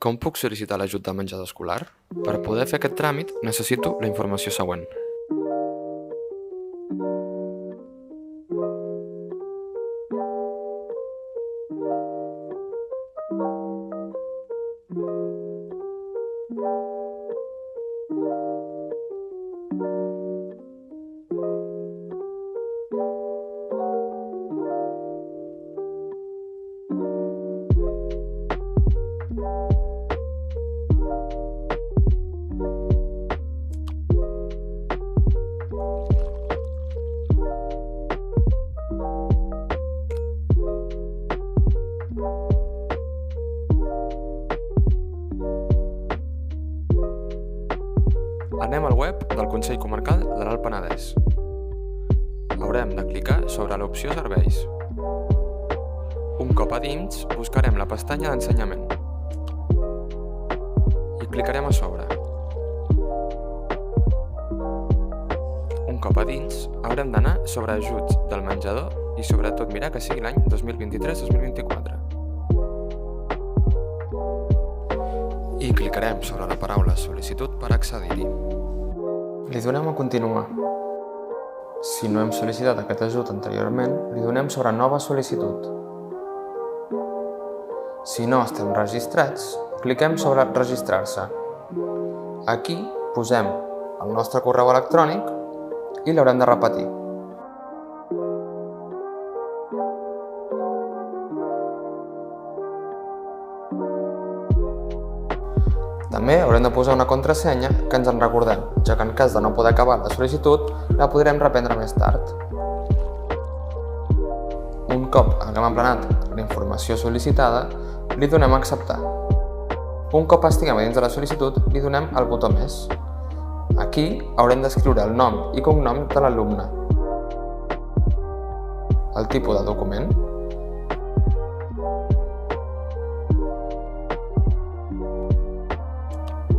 Com puc sol·licitar l'ajut del menjador escolar? Per poder fer aquest tràmit necessito la informació següent. Anem al web del Consell Comarcal de l'Alt Penedès. Haurem de clicar sobre l'opció Serveis. Un cop a dins, buscarem la pestanya d'Ensenyament. I clicarem a sobre. Un cop a dins, haurem d'anar sobre ajuts del menjador i sobretot mirar que sigui l'any 2023-2024. I clicarem sobre la paraula sol·licitud per accedir-hi. Li donem a continuar. Si no hem sol·licitat aquest ajut anteriorment, li donem sobre nova sol·licitud. Si no estem registrats, cliquem sobre registrar-se. Aquí posem el nostre correu electrònic i l'haurem de repetir. També haurem de posar una contrasenya que ens en recordem, ja que en cas de no poder acabar la sol·licitud, la podrem reprendre més tard. Un cop haguem emplenat la informació sol·licitada, li donem a acceptar. Un cop estiguem dins de la sol·licitud, li donem el botó més. Aquí haurem d'escriure el nom i cognom de l'alumne, el tipus de document,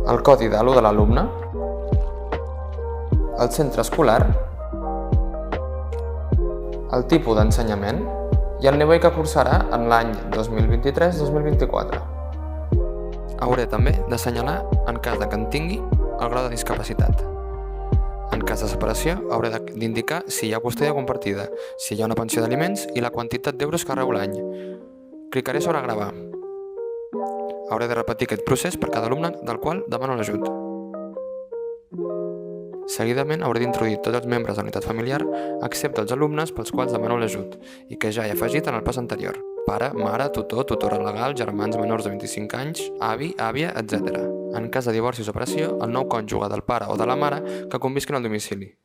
el codi d'ALU de l'alumne, el centre escolar, el tipus d'ensenyament i el nivell que cursarà en l'any 2023-2024. Hauré també d'assenyalar en cas que en tingui el grau de discapacitat. En cas de separació, hauré d'indicar si hi ha custòdia compartida, si hi ha una pensió d'aliments i la quantitat d'euros que reu l'any. Clicaré sobre gravar. Hauré de repetir aquest procés per cada alumne del qual demano l'ajut. Seguidament hauré d'introduir tots els membres de la unitat familiar, excepte els alumnes pels quals demano l'ajut i que ja he afegit en el pas anterior: pare, mare, tutor, tutora legal, germans menors de 25 anys, avi, àvia, etc. En cas de divorci o separació, el nou cònjuge del pare o de la mare que convisquin al domicili.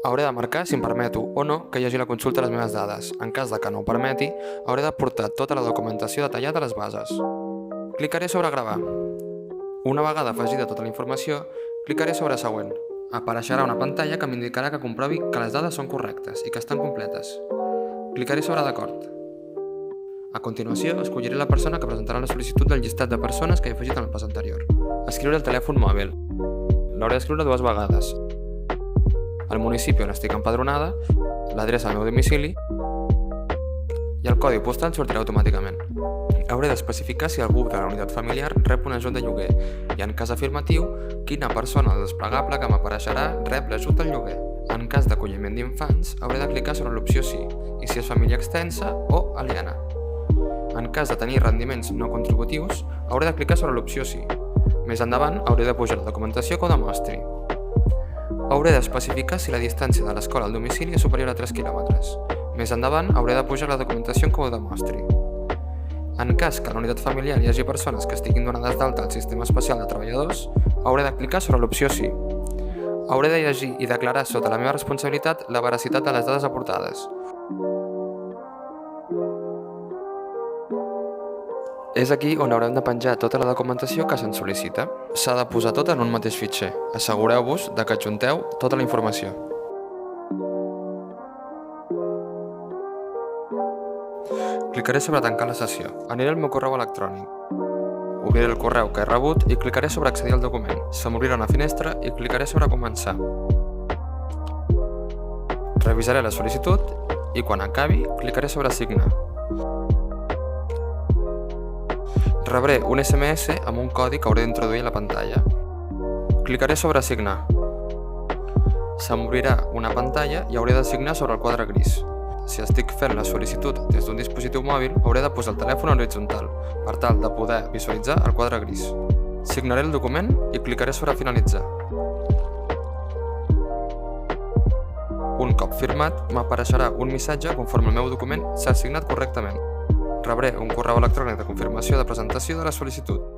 Hauré de marcar si em permeto o no que hi hagi la consulta de les meves dades. En cas de que no ho permeti, hauré de portar tota la documentació detallada a les bases. Clicaré sobre gravar. Una vegada afegida tota la informació, clicaré sobre següent. Apareixerà una pantalla que m'indicarà que comprovi que les dades són correctes i que estan completes. Clicaré sobre d'acord. A continuació, escolliré la persona que presentarà la sol·licitud del llistat de persones que he afegit en el pas anterior. Escriure el telèfon mòbil. L'hauré d'escriure 2 vegades. El municipi on estic empadronada, l'adreça del meu domicili i el codi postal sortirà automàticament. Hauré d'especificar si algú de la unitat familiar rep un ajut de lloguer i, en cas afirmatiu, quina persona del desplegable que m'apareixerà rep l'ajut al lloguer. En cas d'acolliment d'infants, hauré de clicar sobre l'opció sí, i si és família extensa o aliena. En cas de tenir rendiments no contributius, hauré de clicar sobre l'opció sí. Més endavant, hauré de pujar la documentació que ho demostri. Hauré d'especificar si la distància de l'escola al domicili és superior a 3 quilòmetres. Més endavant, hauré de pujar la documentació que ho demostri. En cas que a la unitat familiar hi hagi persones que estiguin donades d'alta al Sistema Especial de Treballadors, hauré de clicar sobre l'opció sí. Hauré de llegir i declarar sota la meva responsabilitat la veracitat de les dades aportades. És aquí on haurem de penjar tota la documentació que se'n sol·licita. S'ha de posar tot en un mateix fitxer. Assegureu-vos que adjunteu tota la informació. Clicaré sobre tancar la sessió. Aniré al meu correu electrònic. Obriré el correu que he rebut i clicaré sobre accedir al document. Se m'obrirà una finestra i clicaré sobre començar. Revisaré la sol·licitud i quan acabi clicaré sobre signar. Rebré un SMS amb un codi que hauré d'introduir a la pantalla. Clicaré sobre Signar. S'obrirà una pantalla i hauré de signar sobre el quadre gris. Si estic fent la sol·licitud des d'un dispositiu mòbil, hauré de posar el telèfon horitzontal per tal de poder visualitzar el quadre gris. Signaré el document i clicaré sobre Finalitzar. Un cop firmat, m'apareixerà un missatge conforme el meu document s'ha signat correctament. Rebré un correu electrònic de confirmació de presentació de la sol·licitud.